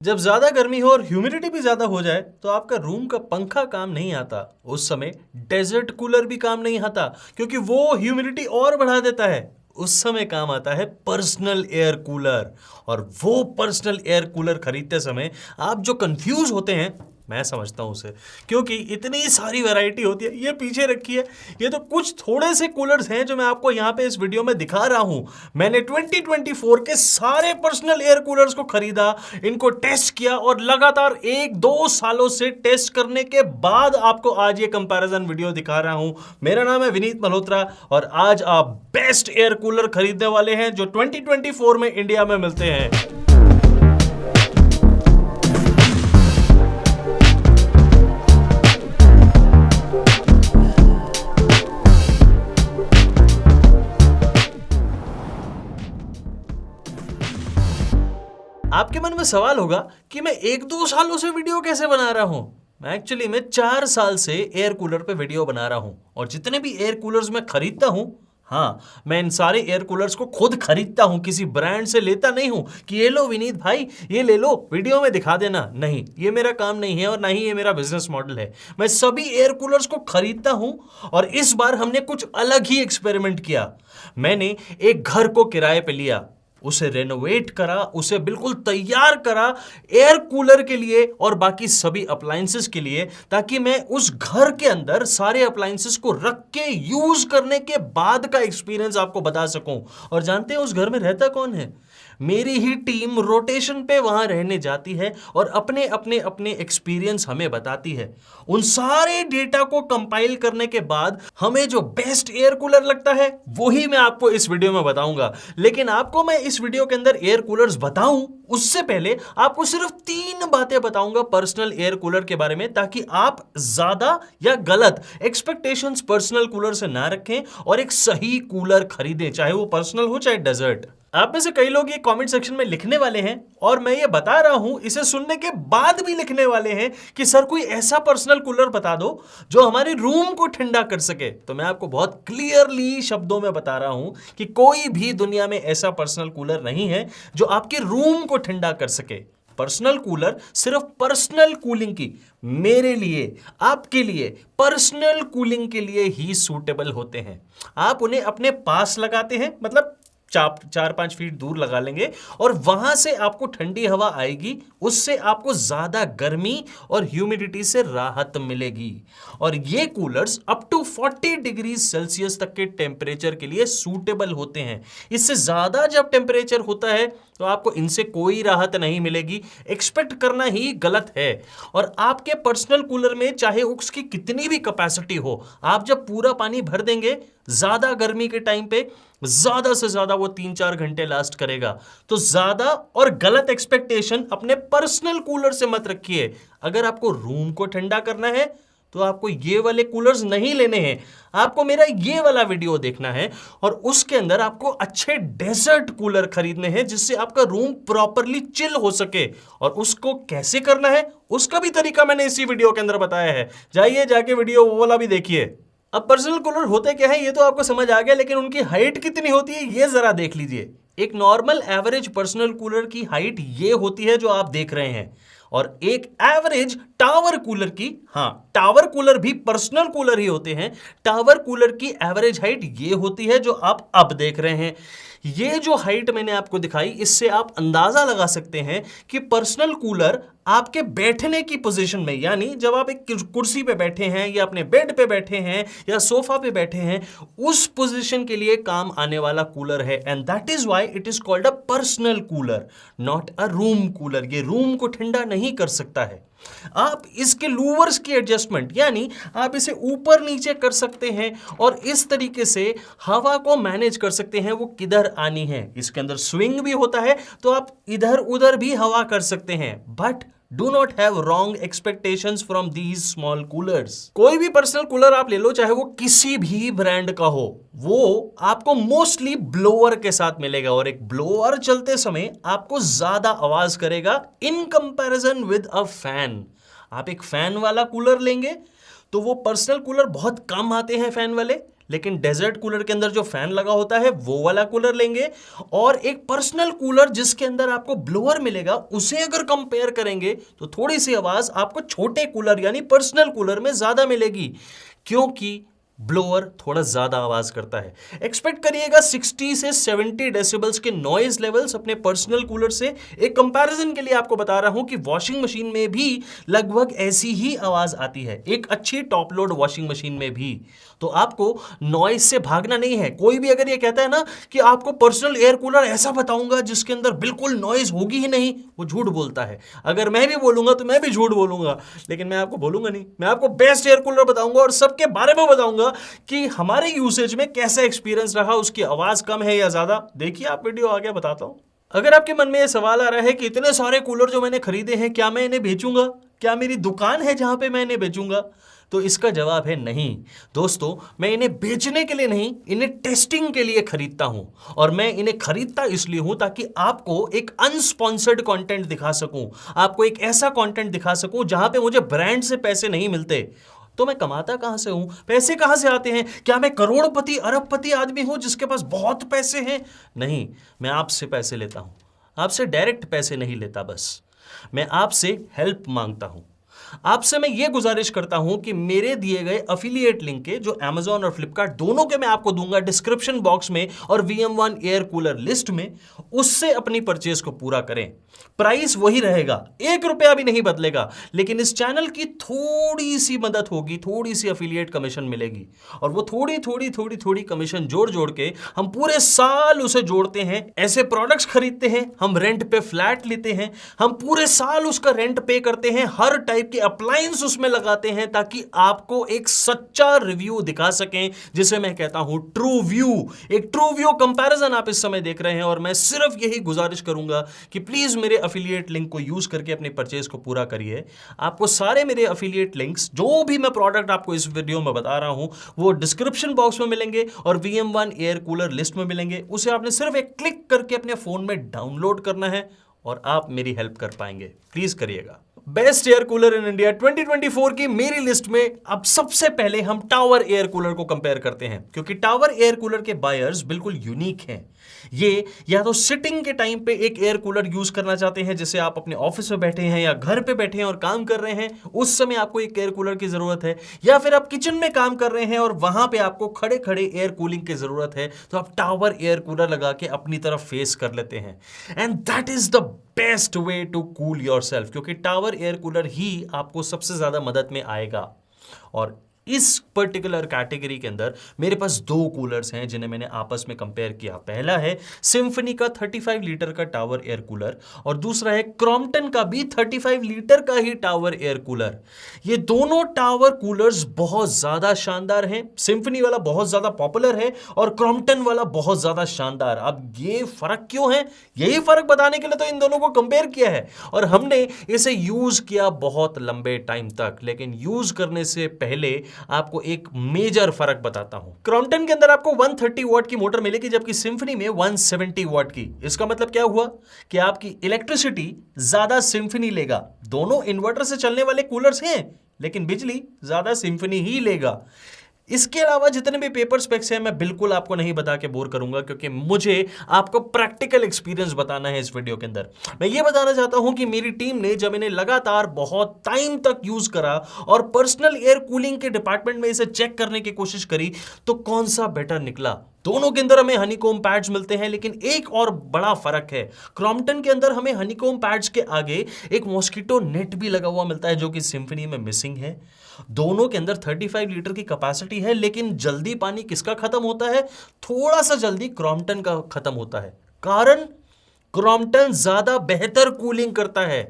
जब ज्यादा गर्मी हो और ह्यूमिडिटी भी ज्यादा हो जाए तो आपका रूम का पंखा काम नहीं आता। उस समय डेजर्ट कूलर भी काम नहीं आता क्योंकि वो ह्यूमिडिटी और बढ़ा देता है। उस समय काम आता है पर्सनल एयर कूलर। और वो पर्सनल एयर कूलर खरीदते समय आप जो कंफ्यूज होते हैं, मैं समझता हूं उसे, क्योंकि इतनी सारी वैरायटी होती है। ये पीछे रखी है, ये तो कुछ थोड़े से कूलर्स हैं जो मैं आपको यहां पे इस वीडियो में दिखा रहा हूं। मैंने 2024 के सारे पर्सनल एयर कूलर्स को खरीदा, इनको टेस्ट किया और लगातार 1-2 सालों से टेस्ट करने के बाद आपको आज ये कंपैरिजन वीडियो दिखा रहा हूं। मेरा नाम है विनीत मल्होत्रा और आज आप बेस्ट एयर कूलर खरीदने वाले हैं जो 2024 में इंडिया में मिलते हैं। आपके मन में सवाल होगा कि मैं 1-2 सालों से वीडियो कैसे बना रहा हूं। मैं एक्चुअली 4 साल से एयर कूलर पे वीडियो बना रहा हूं और जितने भी एयर कूलर्स मैं खरीदता हूं, हाँ, मैं इन सारे एयर कूलर्स को खुद खरीदता हूं, किसी ब्रांड से लेता नहीं हूं कि ये लो विनीत भाई, ये ले लो, वीडियो में दिखा देना। नहीं, ये मेरा काम नहीं है और ना ही ये मेरा बिजनेस मॉडल है। मैं सभी एयर कूलर्स को खरीदता हूं और इस बार हमने कुछ अलग ही एक्सपेरिमेंट किया। मैंने एक घर को किराए पे लिया, उसे रेनोवेट करा, उसे बिल्कुल तैयार करा एयर कूलर के लिए और बाकी सभी अप्लायंसेस के लिए, ताकि मैं उस घर के अंदर सारे अप्लायंसेस को रख के यूज करने के बाद का एक्सपीरियंस आपको बता सकूं। और जानते हैं उस घर में रहता कौन है? मेरी ही टीम रोटेशन पे वहां रहने जाती है और अपने अपने अपने एक्सपीरियंस हमें बताती है। उन सारे डेटा को कंपाइल करने के बाद हमें जो बेस्ट एयर कूलर लगता है वही मैं आपको इस वीडियो में बताऊंगा। लेकिन आपको मैं इस वीडियो के अंदर एयर कूलर्स बताऊं उससे पहले आपको सिर्फ 3 बातें बताऊंगा पर्सनल एयर कूलर के बारे में, ताकि आप ज्यादा या गलत एक्सपेक्टेशंस पर्सनल कूलर से ना रखें और एक सही कूलर खरीदें, चाहे वो पर्सनल हो चाहे डेजर्ट। आप में से कई लोग ये कमेंट सेक्शन में लिखने वाले हैं और मैं ये बता रहा हूं, इसे सुनने के बाद भी लिखने वाले हैं कि सर कोई ऐसा पर्सनल कूलर बता दो जो हमारे रूम को ठंडा कर सके। तो मैं आपको बहुत क्लियरली शब्दों में बता रहा हूं कि कोई भी दुनिया में ऐसा पर्सनल कूलर नहीं है जो आपके रूम को ठंडा कर सके। पर्सनल कूलर सिर्फ पर्सनल कूलिंग की, मेरे लिए, आपके लिए, पर्सनल कूलिंग के लिए ही सूटेबल होते हैं। आप उन्हें अपने पास लगाते हैं, मतलब 4-5 फीट दूर लगा लेंगे और वहां से आपको ठंडी हवा आएगी, उससे आपको ज्यादा गर्मी और ह्यूमिडिटी से राहत मिलेगी। और ये coolers up to 40 degree Celsius तक के टेम्परेचर के लिए सूटेबल होते हैं। इससे ज्यादा जब टेम्परेचर होता है तो आपको इनसे कोई राहत नहीं मिलेगी, एक्सपेक्ट करना ही गलत है। और आपके पर्सनल कूलर में चाहे उसकी कितनी भी कैपेसिटी हो, आप जब पूरा पानी भर देंगे ज्यादा गर्मी के टाइम पे ज्यादा से ज्यादा वो 3-4 घंटे लास्ट करेगा। तो ज्यादा और गलत एक्सपेक्टेशन अपने पर्सनल कूलर से मत रखिए। अगर आपको रूम को ठंडा करना है तो आपको ये वाले कूलर्स नहीं लेने हैं, आपको मेरा ये वाला वीडियो देखना है और उसके अंदर आपको अच्छे डेजर्ट कूलर खरीदने हैं जिससे आपका रूम प्रॉपरली चिल हो सके। और उसको कैसे करना है उसका भी तरीका मैंने इसी वीडियो के अंदर बताया है, जाइए जाके वीडियो वो वाला भी देखिए। अब पर्सनल कूलर होते क्या है ये तो आपको समझ आ गया, लेकिन उनकी हाइट कितनी होती है ये जरा देख लीजिए। एक नॉर्मल एवरेज पर्सनल कूलर की हाइट ये होती है जो आप देख रहे हैं, और एक एवरेज टावर कूलर की, हाँ, टावर कूलर भी पर्सनल कूलर ही होते हैं, टावर कूलर की एवरेज हाइट ये होती है जो आप अब देख रहे हैं। ये जो हाइट मैंने आपको दिखाई, इससे आप अंदाजा लगा सकते हैं कि पर्सनल कूलर आपके बैठने की पोजीशन में, यानी जब आप एक कुर्सी पे बैठे हैं या अपने बेड पे बैठे हैं या सोफा पे बैठे हैं, उस पोजीशन के लिए काम आने वाला कूलर है। And that is why it is called a personal cooler, not a room cooler. ये रूम को ठंडा नहीं कर सकता है। आप इसके लूवर्स की एडजस्टमेंट, यानी आप इसे ऊपर नीचे कर सकते हैं और इस तरीके से हवा को मैनेज कर सकते हैं वो किधर आनी है। इसके अंदर स्विंग भी होता है तो आप इधर उधर भी हवा कर सकते हैं। But do not have wrong expectations from these small coolers. कोई भी पर्सनल कूलर आप ले लो, चाहे वो किसी भी ब्रांड का हो, वो आपको मोस्टली ब्लोअर के साथ मिलेगा और एक ब्लोअर चलते समय आपको ज्यादा आवाज करेगा in comparison with a fan. आप एक फैन वाला कूलर लेंगे तो वो पर्सनल कूलर बहुत कम आते हैं फैन वाले, लेकिन डेजर्ट कूलर के अंदर जो फैन लगा होता है वो वाला कूलर लेंगे, और एक पर्सनल कूलर जिसके अंदर आपको ब्लोअर मिलेगा उसे अगर कंपेयर करेंगे तो थोड़ी सी आवाज आपको छोटे कूलर यानी पर्सनल कूलर में ज्यादा मिलेगी, क्योंकि ब्लोअर थोड़ा ज्यादा आवाज करता है। एक्सपेक्ट करिएगा 60 से 70 डेसिबल्स के नॉइज लेवल्स अपने पर्सनल कूलर से। एक कंपैरिजन के लिए आपको बता रहा हूं कि वॉशिंग मशीन में भी लगभग ऐसी ही आवाज आती है, एक अच्छी टॉप लोड वॉशिंग मशीन में भी। तो आपको नॉइज से भागना नहीं है। कोई भी अगर ये कहता है ना कि आपको पर्सनल एयर कूलर ऐसा बताऊंगा जिसके अंदर बिल्कुल नॉइज होगी ही नहीं, वो झूठ बोलता है। अगर मैं भी बोलूंगा तो मैं भी झूठ बोलूंगा, लेकिन मैं आपको बोलूंगा नहीं। मैं आपको बेस्ट एयर कूलर बताऊंगा और सबके बारे में बताऊंगा कि हमारे यूसेज में कैसा एक्सपीरियंस रहा, उसकी आवाज कम है या ज्यादा। देखिए आप वीडियो आगे बताता हूं। अगर आपके मन में यह सवाल आ रहा है कि इतने सारे कूलर जो मैंने खरीदे हैं क्या मैं इन्हें बेचूंगा, क्या मेरी दुकान है जहां पे मैं इन्हें बेचूंगा, तो इसका जवाब है नहीं। दोस्तों, मैं इन्हें बेचने के लिए नहीं, इन्हें टेस्टिंग के लिए खरीदता हूं। और मैं इन्हें खरीदता इसलिए हूं ताकि आपको एक अनस्पॉन्सर्ड कंटेंट दिखा सकूं, आपको एक ऐसा कंटेंट दिखा सकूं जहां पे मुझे ब्रांड से पैसे नहीं मिलते। तो मैं कमाता कहां से हूं, पैसे कहां से आते हैं? क्या मैं करोड़पति अरबपति आदमी हूं जिसके पास बहुत पैसे हैं? नहीं, मैं आपसे पैसे लेता हूं। आपसे डायरेक्ट पैसे नहीं लेता, बस मैं आपसे हेल्प मांगता हूं। आपसे मैं ये गुजारिश करता हूं कि मेरे दिए गए अफिलिएट लिंक के, जो Amazon और Flipkart दोनों के मैं आपको दूंगा डिस्क्रिप्शन बॉक्स में और VM1 एयर कूलर लिस्ट में, उससे अपनी परचेज को पूरा करें। प्राइस वही रहेगा, 1 रुपया भी नहीं बदलेगा, लेकिन इस चैनल की थोड़ी सी मदद होगी, थोड़ी सी अफिलिएट कमीशन मिलेगी। और वो थोड़ी कमीशन जोड़ जोड़ के हम पूरे साल उसे जोड़ते हैं, ऐसे प्रोडक्ट्स खरीदते हैं, हम रेंट पे फ्लैट लेते हैं, हम पूरे साल उसका रेंट पे करते हैं, हर टाइप के अप्लायंस उसमें लगाते हैं ताकि आपको एक सच्चा रिव्यू दिखा सकें, जिसे मैं कहता हूं ट्रू व्यू। एक ट्रू व्यू कंपैरिजन आप इस समय देख रहे हैं, और मैं सिर्फ यही गुजारिश करूंगा कि प्लीज मेरे अफिलिएट लिंक को यूज करके अपनी परचेज को पूरा करिए। आपको सारे मेरे अफिलिएट लिंक्स, जो भी मैं प्रोडक्ट आपको इस वीडियो में बता रहा हूं, वो डिस्क्रिप्शन बॉक्स में मिलेंगे और VM1 एयर कूलर लिस्ट में मिलेंगे। उसे आपने सिर्फ एक क्लिक करके अपने फोन में डाउनलोड करना है और आप मेरी हेल्प कर पाएंगे। प्लीज करिएगा। Best air cooler in India 2024 की मेरी लिस्ट में अब सबसे पहले हम टावर एयर कूलर को कंपेयर करते हैं, क्योंकि टावर एयर कूलर के बायर्स बिल्कुल यूनिक हैं। ये या तो सिटिंग के टाइम पे एक एयर कूलर यूज करना चाहते हैं, जैसे आप अपने ऑफिस में बैठे हैं या घर पे बैठे हैं और काम कर रहे हैं, उस समय आपको एक एयर कूलर की जरूरत है, या फिर आप किचन में काम कर रहे हैं और वहां पे आपको खड़े खड़े एयर कूलिंग की जरूरत है, तो आप टावर एयर कूलर लगा के अपनी तरफ फेस कर लेते हैं। And that is the best way to cool yourself, क्योंकि टावर एयर कूलर ही आपको सबसे ज्यादा मदद में आएगा। और इस पर्टिकुलर कैटेगरी के अंदर मेरे पास 2 कूलर्स हैं जिन्हें मैंने आपस में कंपेयर किया। पहला है सिम्फनी का 35 लीटर का टावर एयर कूलर, और दूसरा है क्रॉम्पटन का भी 35 लीटर का ही टावर एयर कूलर। ये दोनों टावर कूलर्स बहुत ज्यादा शानदार हैं। सिम्फनी वाला बहुत ज्यादा पॉपुलर है और क्रॉम्पटन वाला बहुत ज्यादा शानदार। अब ये फर्क क्यों है, यही फर्क बताने के लिए तो इन दोनों को कंपेयर किया है, और हमने इसे यूज किया बहुत लंबे टाइम तक। लेकिन यूज करने से पहले आपको एक मेजर फर्क बताता हूं। क्रॉम्पटन के अंदर आपको 130 वॉट की मोटर मिलेगी, जबकि सिम्फनी में 170 वॉट की। इसका मतलब क्या हुआ कि आपकी इलेक्ट्रिसिटी ज्यादा सिम्फनी लेगा। दोनों इन्वर्टर से चलने वाले कूलर्स हैं, लेकिन बिजली ज्यादा सिम्फनी ही लेगा। इसके अलावा जितने भी पेपर स्पेक्स हैं मैं बिल्कुल आपको नहीं बता के बोर करूंगा, क्योंकि मुझे आपको प्रैक्टिकल एक्सपीरियंस बताना है इस वीडियो के अंदर। मैं ये बताना चाहता हूं कि मेरी टीम ने जब इन्हें लगातार बहुत टाइम तक यूज करा और पर्सनल एयर कूलिंग के डिपार्टमेंट में इसे चेक करने की कोशिश करी, तो कौन सा बेटर निकला। दोनों के अंदर हमें हनीकॉम पैड्स मिलते हैं, लेकिन एक और बड़ा फर्क है। क्रॉम्पटन के अंदर हमें हनीकॉम पैड्स के आगे एक मॉस्किटो नेट भी लगा हुआ मिलता है, जो कि सिम्फनी में मिसिंग है। दोनों के अंदर 35 लीटर की कैपेसिटी है, लेकिन जल्दी पानी किसका खत्म होता है? थोड़ा सा जल्दी क्रॉम्पटन का खत्म होता है। कारण, क्रॉम्पटन ज्यादा बेहतर कूलिंग करता है।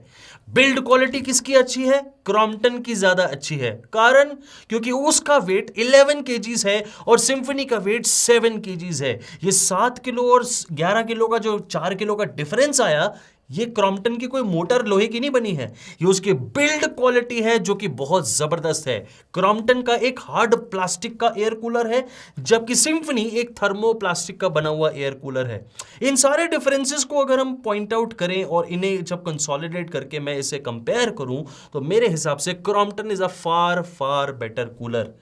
बिल्ड क्वालिटी किसकी अच्छी है? क्रॉम्पटन की ज्यादा अच्छी है। कारण, क्योंकि उसका वेट 11 केजीज है और सिम्फनी का वेट 7 केजीज है। ये 7 किलो और 11 किलो का जो 4 किलो का डिफरेंस आया, ये क्रॉम्पटन की कोई मोटर लोहे की नहीं बनी है, ये उसकी बिल्ड क्वालिटी है जो कि बहुत जबरदस्त है। क्रॉम्पटन का एक हार्ड प्लास्टिक का एयर कूलर है, जबकि सिम्फनी एक थर्मोप्लास्टिक का बना हुआ एयर कूलर है। इन सारे डिफरेंसेस को अगर हम पॉइंट आउट करें और इन्हें जब कंसोलिडेट करके मैं इसे कंपेयर करूं, तो मेरे हिसाब से Crompton is a far far better cooler.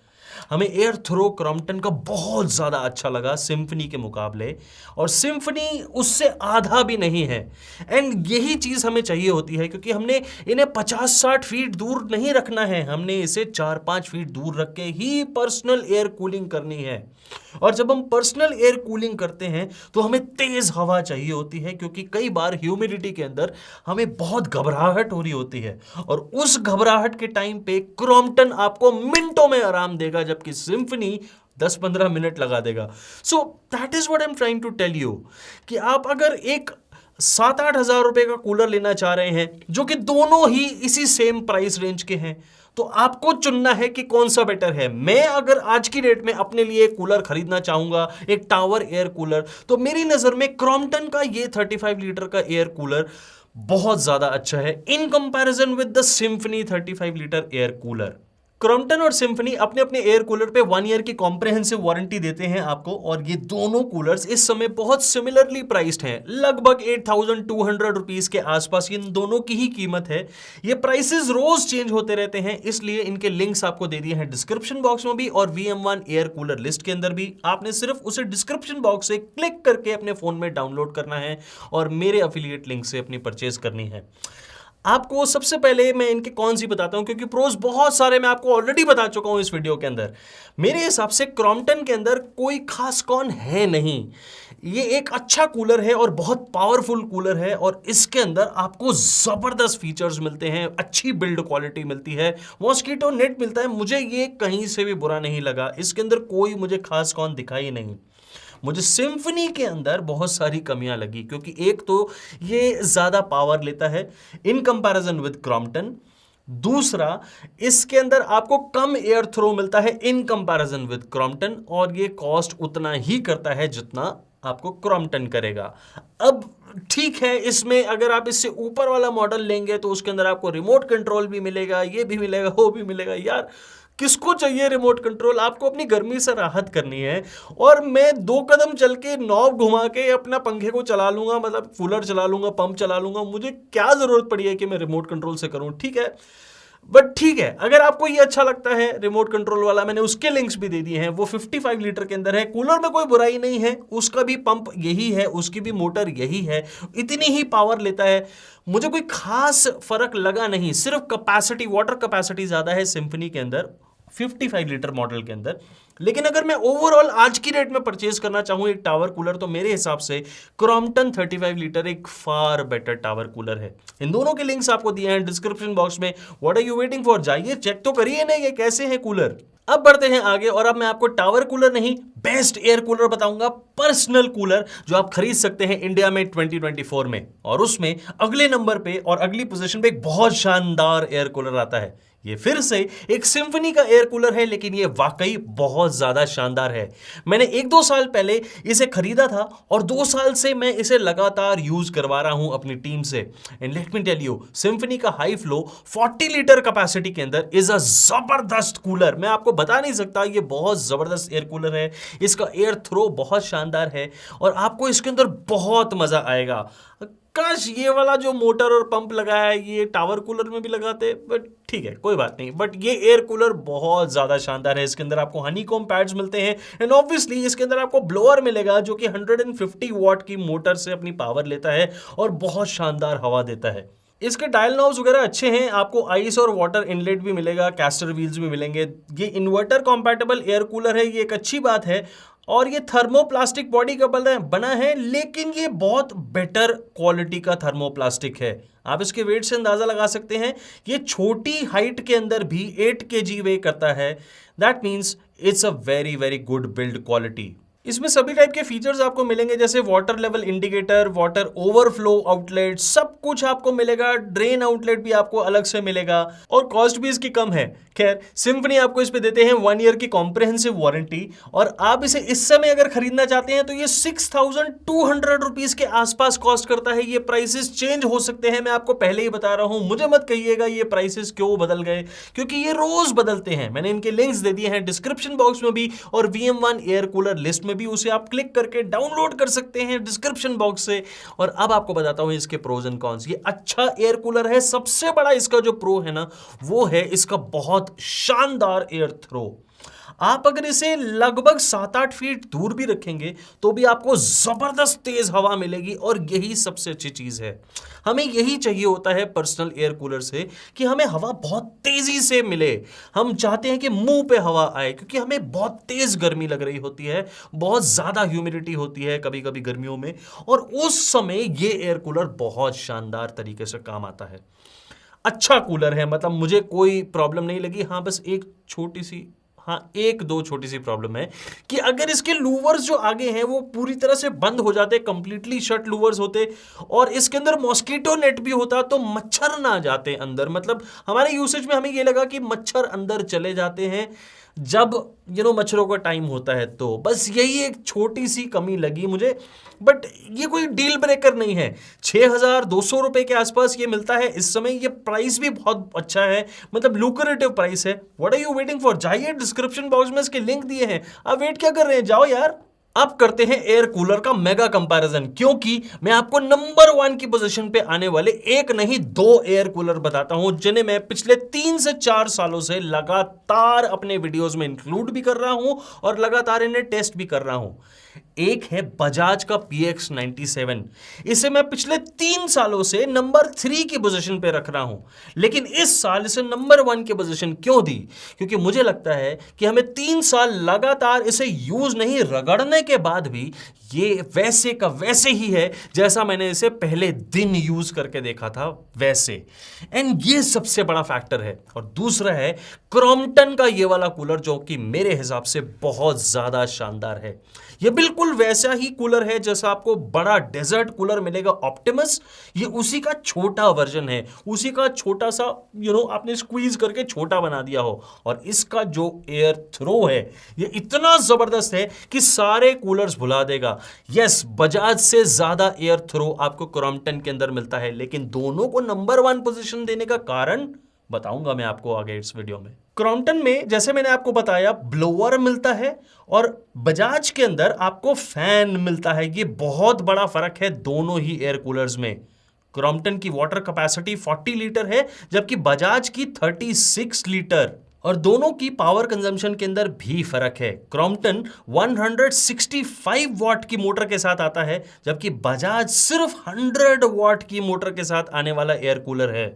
हमें एयर थ्रो क्रॉम्पटन का बहुत ज़्यादा अच्छा लगा सिम्फनी के मुकाबले, और सिम्फनी उससे आधा भी नहीं है। एंड यही चीज़ हमें चाहिए होती है, क्योंकि हमने इन्हें 50-60 फीट दूर नहीं रखना है, हमने इसे 4-5 फीट दूर रख के ही पर्सनल एयर कूलिंग करनी है। और जब हम पर्सनल एयर कूलिंग करते हैं तो हमें तेज हवा चाहिए होती है, क्योंकि कई बार ह्यूमिडिटी के अंदर हमें बहुत घबराहट हो रही होती है, और उस घबराहट के टाइम पे क्रॉम्पटन आपको मिनटों में आराम देगा, जबकि सिम्फनी 10-15 मिनट लगा देगा। So that is what I am trying to tell you, कि आप अगर एक 7-8 हजार रुपए का कूलर लेना चाह रहे हैं, जो कि दोनों ही इसी सेम प्राइस रेंज के हैं, तो आपको चुनना है कि कौन सा बेटर है। मैं अगर आज की डेट में अपने लिए एक कूलर खरीदना चाहूंगा, एक टावर एयर कूलर, तो मेरी नजर में क्रॉम्पटन का ये 35 लीटर का एयर कूलर बहुत ज्यादा अच्छा है in comparison with the symphony 35 litre air cooler. Crompton और सिम्फनी अपने अपने एयर कूलर पे 1 ईयर की कॉम्प्रिहेंसिव वारंटी देते हैं आपको, और ये दोनों कूलर्स इस समय बहुत सिमिलरली प्राइस्ड हैं, लगभग 8,200 रुपीज के आसपास इन दोनों की ही कीमत है। ये प्राइसेस रोज चेंज होते रहते हैं, इसलिए इनके लिंक्स आपको दे दिए हैं डिस्क्रिप्शन बॉक्स में भी और VM1 एयर कूलर लिस्ट के अंदर भी। आपने सिर्फ उसे डिस्क्रिप्शन बॉक्स से क्लिक करके अपने फोन में डाउनलोड करना है और मेरे एफिलिएट लिंक से अपनी परचेज करनी है। आपको सबसे पहले मैं इनके कौन सी बताता हूं, क्योंकि प्रोज बहुत सारे मैं आपको ऑलरेडी बता चुका हूं इस वीडियो के अंदर। मेरे हिसाब से क्रॉम्पटन के अंदर कोई खास कौन है नहीं। ये एक अच्छा कूलर है और बहुत पावरफुल कूलर है, और इसके अंदर आपको जबरदस्त फीचर्स मिलते हैं, अच्छी बिल्ड क्वालिटी मिलती है, मॉस्किटो नेट मिलता है। मुझे ये कहीं से भी बुरा नहीं लगा, इसके अंदर कोई मुझे खास कौन दिखाई नहीं। मुझे सिम्फनी के अंदर बहुत सारी कमियां लगी, क्योंकि एक तो ये ज्यादा पावर लेता है इन कंपैरिजन विद क्रॉम्पटन, दूसरा इसके अंदर आपको कम एयर थ्रो मिलता है इन कंपैरिजन विद क्रॉम्पटन, और ये कॉस्ट उतना ही करता है जितना आपको क्रॉम्पटन करेगा। अब ठीक है, इसमें अगर आप इससे ऊपर वाला मॉडल लेंगे तो उसके अंदर आपको रिमोट कंट्रोल भी मिलेगा, ये भी मिलेगा, वो भी मिलेगा। यार किसको चाहिए रिमोट कंट्रोल? आपको अपनी गर्मी से राहत करनी है, और मैं 2 कदम चल के नॉब घुमा के अपना पंखे को चला लूंगा, मतलब कूलर चला लूंगा, पंप चला लूंगा। मुझे क्या जरूरत पड़ी है कि मैं रिमोट कंट्रोल से करूं? ठीक है, बट ठीक है, अगर आपको ये अच्छा लगता है रिमोट कंट्रोल वाला, मैंने उसके लिंक्स भी दे दिए हैं, वो 55 लीटर के अंदर है। कूलर में कोई बुराई नहीं है, उसका भी पंप यही है, उसकी भी मोटर यही है, इतनी ही पावर लेता है। मुझे कोई खास फर्क लगा नहीं, सिर्फ कैपेसिटी, वाटर कैपेसिटी ज्यादा है सिम्फनी के अंदर 55 लीटर मॉडल के अंदर। लेकिन अगर मैं ओवरऑल आज की रेट में परचेज करना चाहूं एक टावर कूलर, तो मेरे हिसाब से क्रॉम्पटन 35 लीटर एक फार बेटर टावर कूलर है। इन दोनों के लिंक्स आपको दिए हैं डिस्क्रिप्शन बॉक्स में। What are you waiting for? जाइए चेक तो करिए ना ये कैसे है कूलर। अब बढ़ते हैं आगे, और अब मैं आपको टावर कूलर नहीं, बेस्ट एयर कूलर बताऊंगा, पर्सनल कूलर, जो आप खरीद सकते हैं इंडिया में 2024 में। और उसमें अगले नंबर पे और अगली पोजीशन पे एक बहुत शानदार एयर कूलर आता है। ये फिर से एक सिम्फनी का एयर कूलर है, लेकिन ये वाकई बहुत ज्यादा शानदार है। मैंने 1-2 साल पहले इसे खरीदा था, और 2 साल से मैं इसे लगातार यूज करवा रहा हूं अपनी टीम से। And let me tell you, Symphony का हाई फ्लो 40 लीटर कैपेसिटी के अंदर इज अ जबरदस्त कूलर। मैं आपको बता नहीं सकता, ये बहुत जबरदस्त एयर कूलर है। इसका एयर थ्रो बहुत शानदार है, और आपको इसके अंदर बहुत मजा आएगा। काश ये वाला जो मोटर और पंप लगाया है ये टावर कूलर में भी लगाते, बट ठीक है, कोई बात नहीं। बट ये एयर कूलर बहुत ज्यादा शानदार है। इसके अंदर आपको हनीकॉम पैड्स मिलते हैं, एंड ऑब्वियसली इसके अंदर आपको ब्लोअर मिलेगा, जो कि 150 वॉट की मोटर से अपनी पावर लेता है और बहुत शानदार हवा देता है। इसके डायल नॉब्स वगैरह अच्छे हैं, आपको आइस और वाटर इनलेट भी मिलेगा, कैस्टर व्हील्स भी मिलेंगे। ये इन्वर्टर कॉम्पैटिबल एयर कूलर है, ये एक अच्छी बात है। और ये थर्मोप्लास्टिक बॉडी का बना है, लेकिन ये बहुत बेटर क्वालिटी का थर्मोप्लास्टिक है। आप इसके वेट से अंदाजा लगा सकते हैं, ये छोटी हाइट के अंदर भी 8 kg वे करता है। That means it's a very very good build quality. इसमें सभी टाइप के फीचर्स आपको मिलेंगे, जैसे water level indicator, water overflow outlet, सब कुछ आपको मिलेगा। ड्रेन आउटलेट भी आपको अलग से मिलेगा, और कॉस्ट भी इसकी कम है। खैर, सिम्फनी आपको इस पे देते हैं 1 ईयर की कॉम्प्रिहेंसिव वारंटी, और आप इसे इस समय अगर खरीदना चाहते हैं तो ये 6,200 रुपीज के आसपास कॉस्ट करता है। ये प्राइसेस चेंज हो सकते हैं, मैं आपको पहले ही बता रहा हूं। मुझे मत कहिएगा ये प्राइसेस क्यों बदल गए, क्योंकि ये रोज बदलते हैं। मैंने इनके लिंक्स दे दिए हैं डिस्क्रिप्शन बॉक्स में भी, और VM1 एयर कूलर लिस्ट में भी, उसे आप क्लिक करके डाउनलोड कर सकते हैं डिस्क्रिप्शन बॉक्स से। और अब आपको बताता हूं इसके प्रोज एंड कॉन्स। ये अच्छा एयर कूलर है। सबसे बड़ा इसका जो प्रो है ना, वो है इसका बहुत शानदार एयर थ्रो। आप अगर इसे लगभग 7-8 फीट दूर भी रखेंगे तो भी आपको जबरदस्त तेज हवा मिलेगी। और यही सबसे अच्छी चीज है, हमें यही चाहिए होता है पर्सनल एयर कूलर से, कि हमें हवा बहुत तेजी से मिले। हम चाहते हैं कि मुंह पे हवा आए, क्योंकि हमें बहुत तेज गर्मी लग रही होती है, बहुत ज्यादा ह्यूमिडिटी होती है कभी कभी गर्मियों में, और उस समय ये एयर कूलर बहुत शानदार तरीके से काम आता है। अच्छा कूलर है, मतलब मुझे कोई प्रॉब्लम नहीं लगी। हाँ, बस एक दो छोटी सी प्रॉब्लम है कि अगर इसके लूवर्स जो आगे हैं वो पूरी तरह से बंद हो जाते, कंप्लीटली शट लूवर्स होते, और इसके अंदर मॉस्किटो नेट भी होता तो मच्छर ना जाते अंदर। मतलब हमारे यूसेज में हमें ये लगा कि मच्छर अंदर चले जाते हैं जब मच्छरों का टाइम होता है, तो बस यही एक छोटी सी कमी लगी मुझे। बट ये कोई डील ब्रेकर नहीं है। 6,200 रुपए के आसपास ये मिलता है इस समय। ये प्राइस भी बहुत अच्छा है, मतलब लुक्रेटिव प्राइस है। What are you waiting for? जाइए, डिस्क्रिप्शन बॉक्स में इसके लिंक दिए हैं, आप वेट क्या कर रहे हैं, जाओ यार। अब करते हैं एयर कूलर का मेगा कंपैरिजन, क्योंकि मैं आपको नंबर 1 की पोजीशन पे आने वाले एक नहीं 2 एयर कूलर बताता हूं, जिन्हें मैं पिछले 3 से 4 सालों से लगातार अपने वीडियोस में इंक्लूड भी कर रहा हूं और लगातार इन्हें टेस्ट भी कर रहा हूं। एक है बजाज का PX97। इसे मैं पिछले 3 सालों से नंबर 3 की पोजीशन पे रख रहा हूं, लेकिन इस साल इसे नंबर 1 की पोजीशन क्यों दी? क्योंकि मुझे लगता है कि हमें 3 साल लगातार इसे यूज नहीं, रगड़ने के बाद भी ये वैसे का वैसे ही है जैसा मैंने इसे पहले दिन यूज करके देखा था वैसे। एंड ये सबसे बड़ा फैक्टर है। और दूसरा है क्रॉम्पटन का ये वाला कूलर, जो कि मेरे हिसाब से बहुत ज्यादा शानदार है। ये बिल्कुल वैसा ही कूलर है जैसा आपको बड़ा डेजर्ट कूलर मिलेगा ऑप्टिमस। ये उसी का छोटा वर्जन है, उसी का छोटा सा आपने स्क्वीज करके छोटा बना दिया हो। और इसका जो एयर थ्रो है ये इतना जबरदस्त है कि सारे कूलर्स भुला देगा। यस, बजाज से ज्यादा एयर थ्रो आपको क्रॉम्पटन के अंदर मिलता है, लेकिन दोनों को नंबर 1 पोजीशन देने का कारण बताऊंगा मैं आपको आगे इस वीडियो में। क्रॉम्पटन में जैसे मैंने आपको बताया ब्लोअर मिलता है, और बजाज के अंदर आपको फैन मिलता है। ये बहुत बड़ा फर्क है दोनों ही एयर कूलर्स में। क्रॉम्पटन की वाटर कैपेसिटी 40 लीटर है, जबकि बजाज की 36 लीटर। और दोनों की पावर कंजम्पशन के अंदर भी फर्क है। क्रॉम्पटन 165 वॉट की मोटर के साथ आता है, जबकि बजाज सिर्फ 100 वॉट की मोटर के साथ आने वाला एयर कूलर है।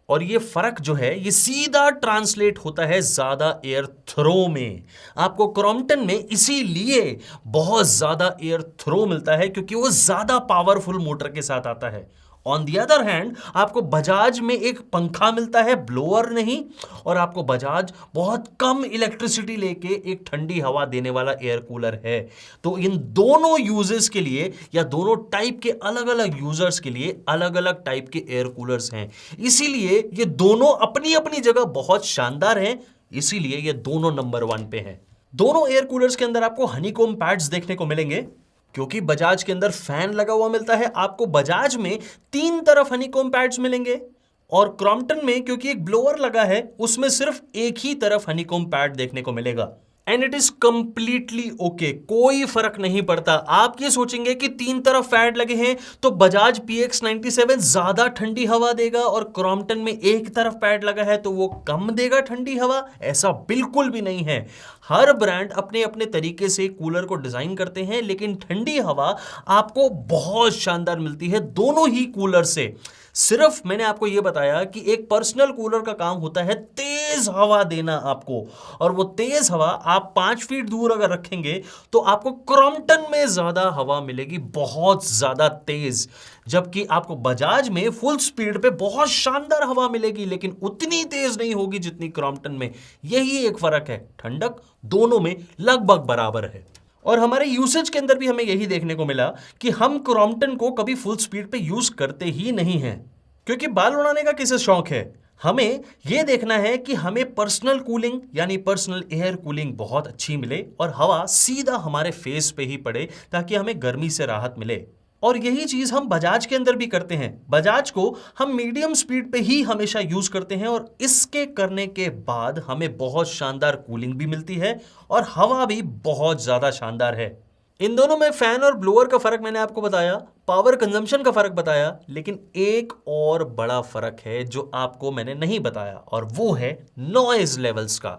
और ये फर्क जो है ये सीधा ट्रांसलेट होता है ज्यादा एयर थ्रो में। आपको क्रॉम्पटन में इसीलिए बहुत ज्यादा एयर थ्रो मिलता है, क्योंकि वो ज्यादा पावरफुल मोटर के साथ आता है। ऑन दी अदर हैंड आपको बजाज में एक पंखा मिलता है, ब्लोअर नहीं, और आपको बजाज बहुत कम इलेक्ट्रिसिटी लेके एक ठंडी हवा देने वाला एयर कूलर है। तो इन दोनों यूजर्स के लिए, या दोनों टाइप के अलग अलग यूजर्स के लिए अलग अलग टाइप के एयर कूलर्स हैं। इसीलिए ये दोनों अपनी अपनी जगह बहुत शानदार हैं, इसीलिए ये दोनों नंबर 1 पे हैं। दोनों एयर कूलर्स के अंदर आपको हनीकॉम्ब पैड्स देखने को मिलेंगे, क्योंकि बजाज के अंदर फैन लगा हुआ मिलता है। आपको बजाज में 3 तरफ हनीकॉम्ब पैड्स मिलेंगे, और क्रॉम्पटन में क्योंकि एक ब्लोअर लगा है उसमें सिर्फ एक ही तरफ हनीकॉम्ब पैड देखने को मिलेगा। And it is completely okay, कोई फर्क नहीं पड़ता। आप ये सोचेंगे कि 3 तरफ पैड लगे हैं तो बजाज PX97 ज्यादा ठंडी हवा देगा, और क्रॉम्पटन में एक तरफ पैड लगा है तो वो कम देगा ठंडी हवा। ऐसा बिल्कुल भी नहीं है। हर ब्रांड अपने अपने तरीके से कूलर को डिजाइन करते हैं, लेकिन ठंडी हवा आपको बहुत शानदार मिलती है दोनों ही कूलर से। सिर्फ मैंने आपको यह बताया कि एक पर्सनल कूलर का काम होता है तेज हवा देना आपको, और वो तेज हवा आप 5 फीट दूर अगर रखेंगे तो आपको क्रॉम्पटन में ज्यादा हवा मिलेगी, बहुत ज्यादा तेज। जबकि आपको बजाज में फुल स्पीड पे बहुत शानदार हवा मिलेगी, लेकिन उतनी तेज नहीं होगी जितनी क्रॉम्पटन में। यही एक फर्क है। ठंडक दोनों में लगभग बराबर है। और हमारे यूसेज के अंदर भी हमें यही देखने को मिला कि हम क्रॉम्पटन को कभी फुल स्पीड पे यूज करते ही नहीं हैं, क्योंकि बाल उड़ाने का किसे शौक है। हमें यह देखना है कि हमें पर्सनल कूलिंग यानी पर्सनल एयर कूलिंग बहुत अच्छी मिले, और हवा सीधा हमारे फेस पे ही पड़े, ताकि हमें गर्मी से राहत मिले। और यही चीज हम बजाज के अंदर भी करते हैं। बजाज को हम मीडियम स्पीड पे ही हमेशा यूज करते हैं, और इसके करने के बाद हमें बहुत शानदार कूलिंग भी मिलती है, और हवा भी बहुत ज्यादा शानदार है। इन दोनों में फैन और ब्लोअर का फर्क मैंने आपको बताया, पावर कंजम्पशन का फर्क बताया, लेकिन एक और बड़ा फर्क है जो आपको मैंने नहीं बताया और वो है नॉइज लेवल्स का।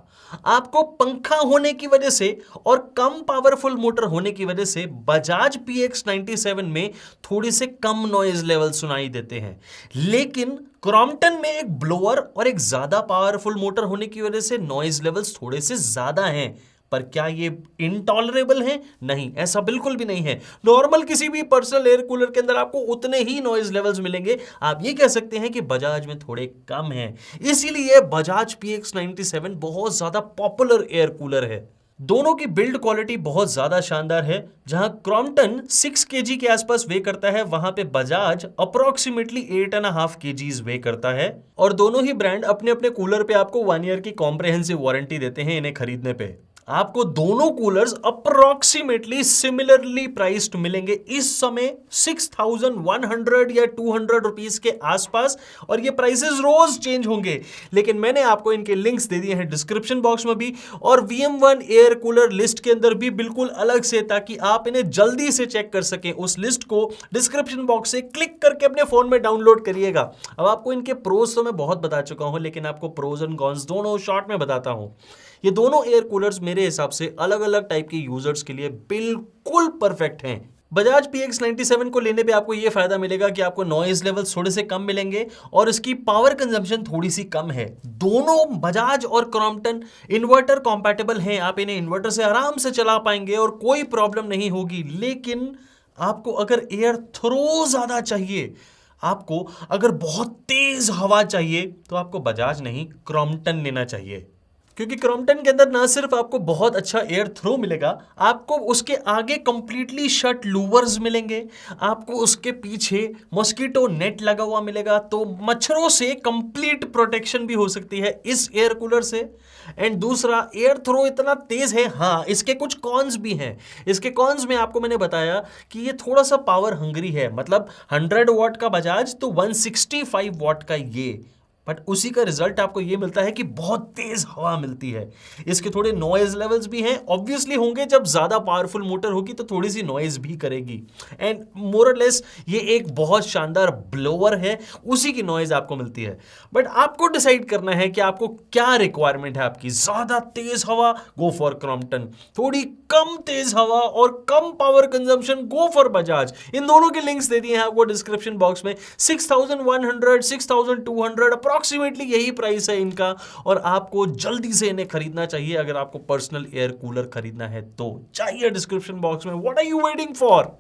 आपको पंखा होने की वजह से और कम पावरफुल मोटर होने की वजह से बजाज PX97 में थोड़ी से कम नॉइज लेवल सुनाई देते हैं, लेकिन क्रॉम्पटन में एक ब्लोअर और एक ज्यादा पावरफुल मोटर होने की वजह से नॉइज लेवल्स थोड़े से ज्यादा हैं। पर क्या ये इनटॉलरेबल है? नहीं, ऐसा बिल्कुल भी नहीं है। नॉर्मल किसी भी पर्सनल एयर कूलर के अंदर आपको उतने ही नॉइज लेवल्स मिलेंगे। आप ये कह सकते हैं कि बजाज में थोड़े कम हैं, इसीलिए बजाज PX97 बहुत ज्यादा पॉपुलर एयर कूलर है। दोनों की बिल्ड क्वालिटी बहुत ज्यादा शानदार है। जहां क्रॉम्पटन 6 kg के आसपास वे करता है, वहां पे बजाज अप्रोक्सीमेटली 8.5 kg वे करता है। और दोनों ही ब्रांड अपने अपने कूलर पे आपको 1 ईयर की कॉम्प्रिहेंसिव वारंटी देते हैं इन्हें खरीदने पे। आपको दोनों कूलर्स अप्रोक्सीमेटली सिमिलरली प्राइस्ड मिलेंगे इस समय 6100 या 200 रुपीस के आसपास, और ये प्राइसेस रोज चेंज होंगे। लेकिन मैंने आपको इनके लिंक्स दे दिए हैं डिस्क्रिप्शन बॉक्स में भी और VM1 एयर कूलर लिस्ट के अंदर भी बिल्कुल अलग से, ताकि आप इन्हें जल्दी से चेक कर सकें। उस लिस्ट को डिस्क्रिप्शन बॉक्स से क्लिक करके अपने फोन में डाउनलोड करिएगा। अब आपको इनके प्रोज तो मैं बहुत बता चुका हूं, लेकिन आपको प्रोज एंड कॉन्स दोनों शॉर्ट में बताता हूं। ये दोनों एयर कूलर्स मेरे हिसाब से अलग अलग टाइप के यूजर्स के लिए बिल्कुल परफेक्ट हैं। बजाज PX97 को लेने पे आपको ये फायदा मिलेगा कि आपको नॉइज लेवल्स थोड़े से कम मिलेंगे और इसकी पावर कंजम्पशन थोड़ी सी कम है। दोनों बजाज और क्रॉम्पटन इन्वर्टर कॉम्पैटिबल हैं, आप इन्हें इन्वर्टर से आराम से चला पाएंगे और कोई प्रॉब्लम नहीं होगी। लेकिन आपको अगर एयर थ्रो ज्यादा चाहिए, आपको अगर बहुत तेज हवा चाहिए, तो आपको बजाज नहीं क्रॉम्पटन लेना चाहिए। क्योंकि क्रॉम्पटन के अंदर ना सिर्फ आपको बहुत अच्छा एयर थ्रो मिलेगा, आपको उसके आगे कंप्लीटली शट लूवर्स मिलेंगे, आपको उसके पीछे मॉस्किटो नेट लगा हुआ मिलेगा, तो मच्छरों से कंप्लीट प्रोटेक्शन भी हो सकती है इस एयर कूलर से। एंड दूसरा, एयर थ्रो इतना तेज है। हाँ, इसके कुछ कॉन्स भी हैं। इसके कॉन्स में आपको मैंने बताया कि ये थोड़ा सा पावर हंग्री है, मतलब 100 वॉट का बजाज तो 165 वॉट का ये, बट उसी का रिजल्ट आपको ये मिलता है कि बहुत तेज हवा मिलती है। इसके थोड़े नॉइज लेवल्स भी हैं, ऑब्वियसली होंगे, जब ज्यादा पावरफुल मोटर होगी तो थोड़ी सी नॉइज भी करेगी। एंड मोर और लेस ये एक बहुत शानदार ब्लोअर है, उसी की नॉइज आपको मिलती है। बट आपको डिसाइड करना है कि आपको क्या रिक्वायरमेंट है आपकी। ज्यादा तेज हवा, गो फॉर क्रॉम्पटन। थोड़ी कम तेज हवा और कम power consumption, go for Bajaj. इन दोनों के लिंक्स दे दिए हैं आपको डिस्क्रिप्शन बॉक्स में। 6100 6200 अप्रोक्सीमेटली यही प्राइस है इनका, और आपको जल्दी से इन्हें खरीदना चाहिए अगर आपको पर्सनल एयर कूलर खरीदना है तो। चाहिए डिस्क्रिप्शन बॉक्स में, what are you waiting for.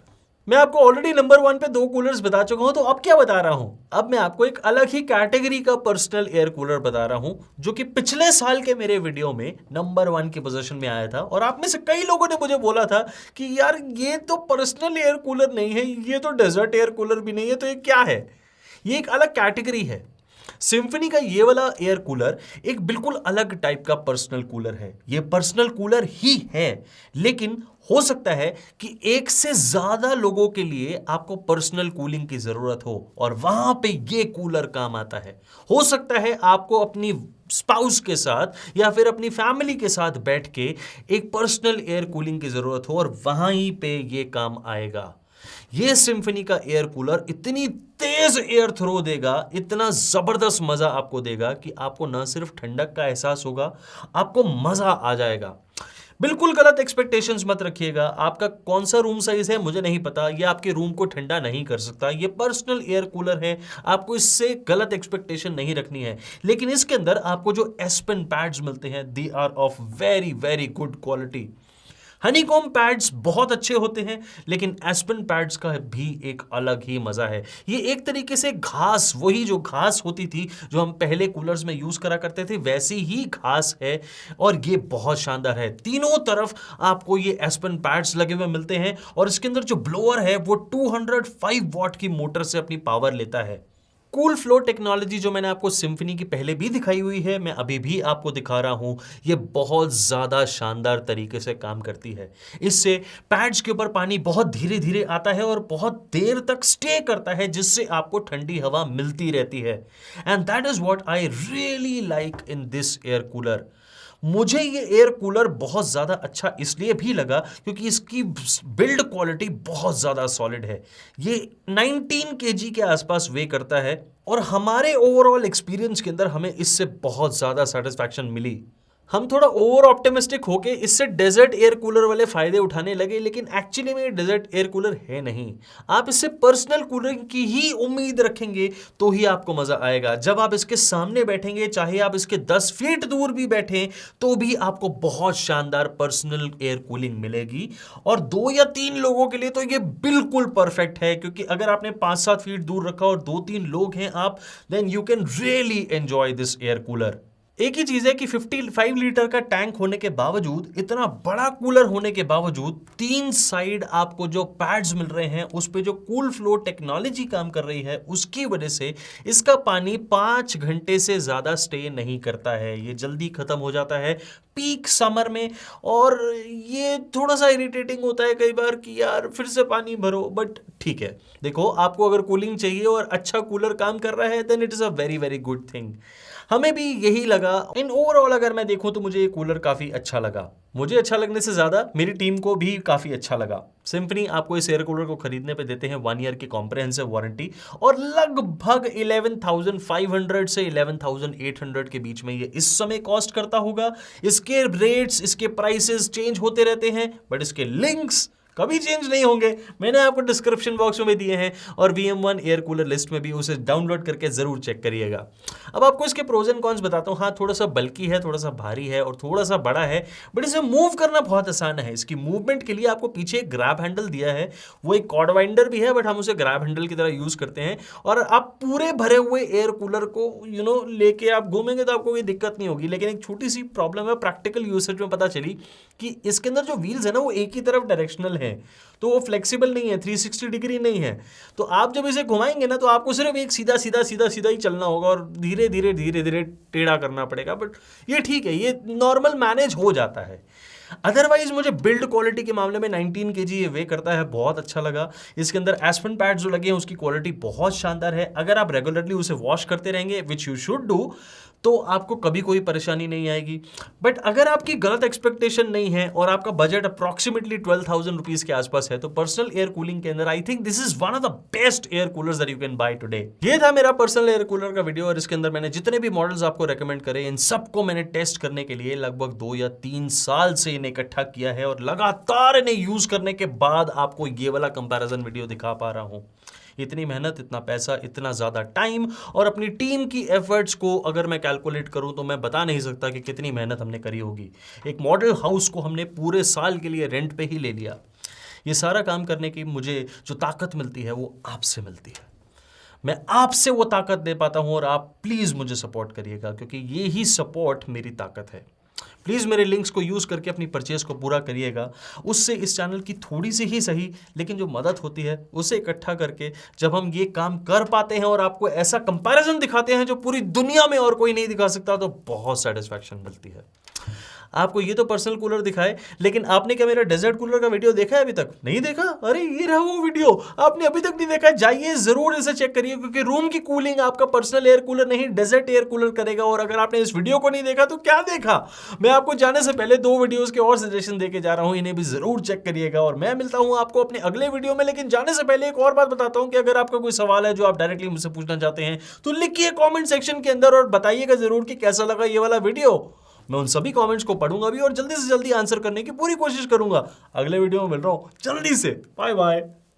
मैं आपको ऑलरेडी नंबर 1 पे 2 कूलर्स बता चुका हूं, तो अब क्या बता रहा हूं? अब मैं आपको एक अलग ही कैटेगरी का पर्सनल एयर कूलर बता रहा हूं, जो कि पिछले साल के मेरे वीडियो में नंबर 1 की पोजीशन में आया था। और आप में से कई लोगों ने मुझे बोला था कि यार ये तो पर्सनल एयर कूलर नहीं है, ये तो डेजर्ट एयर कूलर भी नहीं है, तो ये क्या है? ये एक अलग कैटेगरी है। सिम्फनी का ये वाला एयर कूलर एक बिल्कुल अलग टाइप का पर्सनल कूलर है। ये पर्सनल कूलर ही है, लेकिन हो सकता है कि एक से ज्यादा लोगों के लिए आपको पर्सनल कूलिंग की जरूरत हो, और वहां पे ये कूलर काम आता है। हो सकता है आपको अपनी स्पाउस के साथ या फिर अपनी फैमिली के साथ बैठ के एक पर्सनल एयर कूलिंग की जरूरत हो, और वहीं पे ये काम आएगा। ये सिम्फनी का एयर कूलर इतनी तेज एयर थ्रो देगा, इतना जबरदस्त मजा आपको देगा कि आपको न सिर्फ ठंडक का एहसास होगा, आपको मजा आ जाएगा। बिल्कुल गलत एक्सपेक्टेशंस मत रखिएगा। आपका कौन सा रूम साइज है मुझे नहीं पता, ये आपके रूम को ठंडा नहीं कर सकता। ये पर्सनल एयर कूलर है, आपको इससे गलत एक्सपेक्टेशन नहीं रखनी है। लेकिन इसके अंदर आपको जो एस्पेन पैड्स मिलते हैं, they are of very very good quality. Honeycomb pads बहुत अच्छे होते हैं, लेकिन एस्पेन पैड्स का भी एक अलग ही मजा है। ये एक तरीके से घास, वही जो घास होती थी जो हम पहले कूलर्स में यूज करा करते थे, वैसी ही घास है, और ये बहुत शानदार है। तीनों तरफ आपको ये एस्पेन पैड्स लगे हुए मिलते हैं, और इसके अंदर जो ब्लोअर है वो 205 वॉट की मोटर से अपनी पावर लेता है। कूल फ्लो टेक्नोलॉजी जो मैंने आपको सिम्फनी की पहले भी दिखाई हुई है, मैं अभी भी आपको दिखा रहा हूं, ये बहुत ज्यादा शानदार तरीके से काम करती है। इससे पैड्स के ऊपर पानी बहुत धीरे धीरे आता है और बहुत देर तक स्टे करता है, जिससे आपको ठंडी हवा मिलती रहती है। And that is what I really like in this air cooler. मुझे ये एयर कूलर बहुत ज़्यादा अच्छा इसलिए भी लगा क्योंकि इसकी बिल्ड क्वालिटी बहुत ज़्यादा सॉलिड है। ये 19 kg के आसपास वे करता है और हमारे ओवरऑल एक्सपीरियंस के अंदर हमें इससे बहुत ज़्यादा सेटिस्फैक्शन मिली। हम थोड़ा ओवर ऑप्टिमिस्टिक होके इससे डेजर्ट एयर कूलर वाले फायदे उठाने लगे, लेकिन एक्चुअली में ये डेजर्ट एयर कूलर है नहीं। आप इससे पर्सनल कूलिंग की ही उम्मीद रखेंगे तो ही आपको मजा आएगा। जब आप इसके सामने बैठेंगे, चाहे आप इसके 10 फीट दूर भी बैठें, तो भी आपको बहुत शानदार पर्सनल एयर कूलिंग मिलेगी। और 2 या 3 लोगों के लिए तो ये बिल्कुल परफेक्ट है, क्योंकि अगर आपने 5-7 फीट दूर रखा और 2-3 लोग हैं आप, then you can really enjoy this air cooler. एक ही चीज है कि 55 लीटर का टैंक होने के बावजूद, इतना बड़ा कूलर होने के बावजूद, 3 साइड आपको जो पैड्स मिल रहे हैं उस पे जो कूल फ्लो टेक्नोलॉजी काम कर रही है, उसकी वजह से इसका पानी 5 घंटे से ज्यादा स्टे नहीं करता है। ये जल्दी खत्म हो जाता है पीक समर में। और ये थोड़ा सा इरिटेटिंग होता है कई बार कि यार फिर से पानी भरो, बट ठीक है। देखो, आपको अगर कूलिंग चाहिए और अच्छा कूलर काम कर रहा है, then it is a very very good thing. हमें भी यही लगा। इन ओवरऑल अगर मैं देखूं तो मुझे ये कूलर काफी अच्छा लगा। मुझे अच्छा लगने से ज्यादा मेरी टीम को भी काफी अच्छा लगा। सिंफनी आपको इस एयर कूलर को खरीदने पे देते हैं 1 ईयर की कॉम्प्रिहेंसिव वारंटी, और लगभग 11,500 से 11,800 के बीच में ये इस समय कॉस्ट करता होगा। इसके रेट्स, इसके प्राइसेस चेंज होते रहते हैं, बट इसके लिंक्स कभी चेंज नहीं होंगे। मैंने आपको डिस्क्रिप्शन बॉक्स में दिए हैं और VM1 एयर कूलर लिस्ट में भी, उसे डाउनलोड करके जरूर चेक करिएगा। अब आपको इसके प्रोज एंड कॉन्स बताता हूँ। हाँ, थोड़ा सा बल्की है, थोड़ा सा भारी है और थोड़ा सा बड़ा है, बट इसे मूव करना बहुत आसान है। इसकी मूवमेंट के लिए आपको पीछे एक ग्रैब हैंडल दिया है, वो एक कॉर्ड वाइंडर भी है, बट हम उसे ग्रैब हैंडल की तरह यूज करते हैं। और आप पूरे भरे हुए एयर कूलर को लेके आप घूमेंगे तो आपको कोई दिक्कत नहीं होगी। लेकिन एक छोटी सी प्रॉब्लम है प्रैक्टिकल यूसेज में पता चली कि इसके अंदर जो व्हील्स है ना, वो एक ही तरफ डायरेक्शनल है, तो वो फ्लेक्सिबल नहीं है, 360 डिग्री नहीं है। तो आप जब इसे घुमाएंगे ना, तो आपको सिर्फ एक सीधा सीधा सीधा सीधा ही चलना होगा और धीरे धीरे धीरे धीरे टेढ़ा करना पड़ेगा। बट ये ठीक है, ये नॉर्मल मैनेज हो जाता है। अदरवाइज मुझे बिल्ड क्वालिटी के मामले में 19 kg ये वे करता है, बहुत अच्छा लगा। इसके अंदर एस्पेन पैड जो लगे हैं उसकी क्वालिटी बहुत शानदार है। अगर आप रेगुलरली उसे वॉश करते रहेंगे, विच यू शुड डू, तो आपको कभी कोई परेशानी नहीं आएगी। बट अगर आपकी गलत एक्सपेक्टेशन नहीं है और आपका बजट अप्रॉक्सीमेटली 12,000 रुपीज के आसपास है, तो पर्सनल एयर कूलिंग के अंदर I think this is one of the best air coolers that you can by today. ये था मेरा पर्सनल एयर कूलर का वीडियो, और इसके अंदर मैंने जितने भी मॉडल्स आपको रेकमेंड करे, इन सबको मैंने टेस्ट करने के लिए लगभग 2 या 3 साल से इन्हें इकट्ठा किया है, और लगातार इन्हें यूज करने के बाद आपको ये वाला कंपैरिजन वीडियो दिखा पा रहा हूं। इतनी मेहनत, इतना पैसा, इतना ज़्यादा टाइम और अपनी टीम की एफर्ट्स को अगर मैं कैलकुलेट करूं तो मैं बता नहीं सकता कि कितनी मेहनत हमने करी होगी। एक मॉडल हाउस को हमने पूरे साल के लिए रेंट पे ही ले लिया। ये सारा काम करने की मुझे जो ताकत मिलती है वो आपसे मिलती है। मैं आपसे वो ताकत दे पाता हूं, और आप प्लीज़ मुझे सपोर्ट करिएगा, क्योंकि ये ही सपोर्ट मेरी ताकत है। प्लीज़ मेरे लिंक्स को यूज़ करके अपनी परचेज को पूरा करिएगा। उससे इस चैनल की थोड़ी सी ही सही, लेकिन जो मदद होती है उसे इकट्ठा करके जब हम ये काम कर पाते हैं और आपको ऐसा कंपैरिजन दिखाते हैं जो पूरी दुनिया में और कोई नहीं दिखा सकता, तो बहुत सेटिस्फैक्शन मिलती है। आपको ये तो पर्सनल कूलर दिखाए, लेकिन आपने क्या मेरा डेजर्ट कूलर का वीडियो देखा है? अभी तक नहीं देखा? अरे ये रहा वो वीडियो, आपने अभी तक नहीं देखा, जाइए जरूर इसे चेक करिए, क्योंकि रूम की कूलिंग आपका पर्सनल एयर कूलर नहीं, डेजर्ट एयर कूलर करेगा। और अगर आपने इस वीडियो को नहीं देखा तो क्या देखा? मैं आपको जाने से पहले 2 वीडियोस के और सजेशन देके जा रहा हूं, इन्हें भी जरूर चेक करिएगा। और मैं मिलता हूं आपको अपने अगले वीडियो में, लेकिन जाने से पहले एक और बात बताता हूं कि अगर आपका कोई सवाल है जो आप डायरेक्टली मुझसे पूछना चाहते हैं, तो लिखिए कॉमेंट सेक्शन के अंदर और बताइएगा जरूर कि कैसा लगा ये वाला वीडियो। मैं उन सभी कमेंट्स को पढ़ूंगा भी और जल्दी से जल्दी आंसर करने की पूरी कोशिश करूंगा। अगले वीडियो में मिल रहा हूं जल्दी से। Bye bye.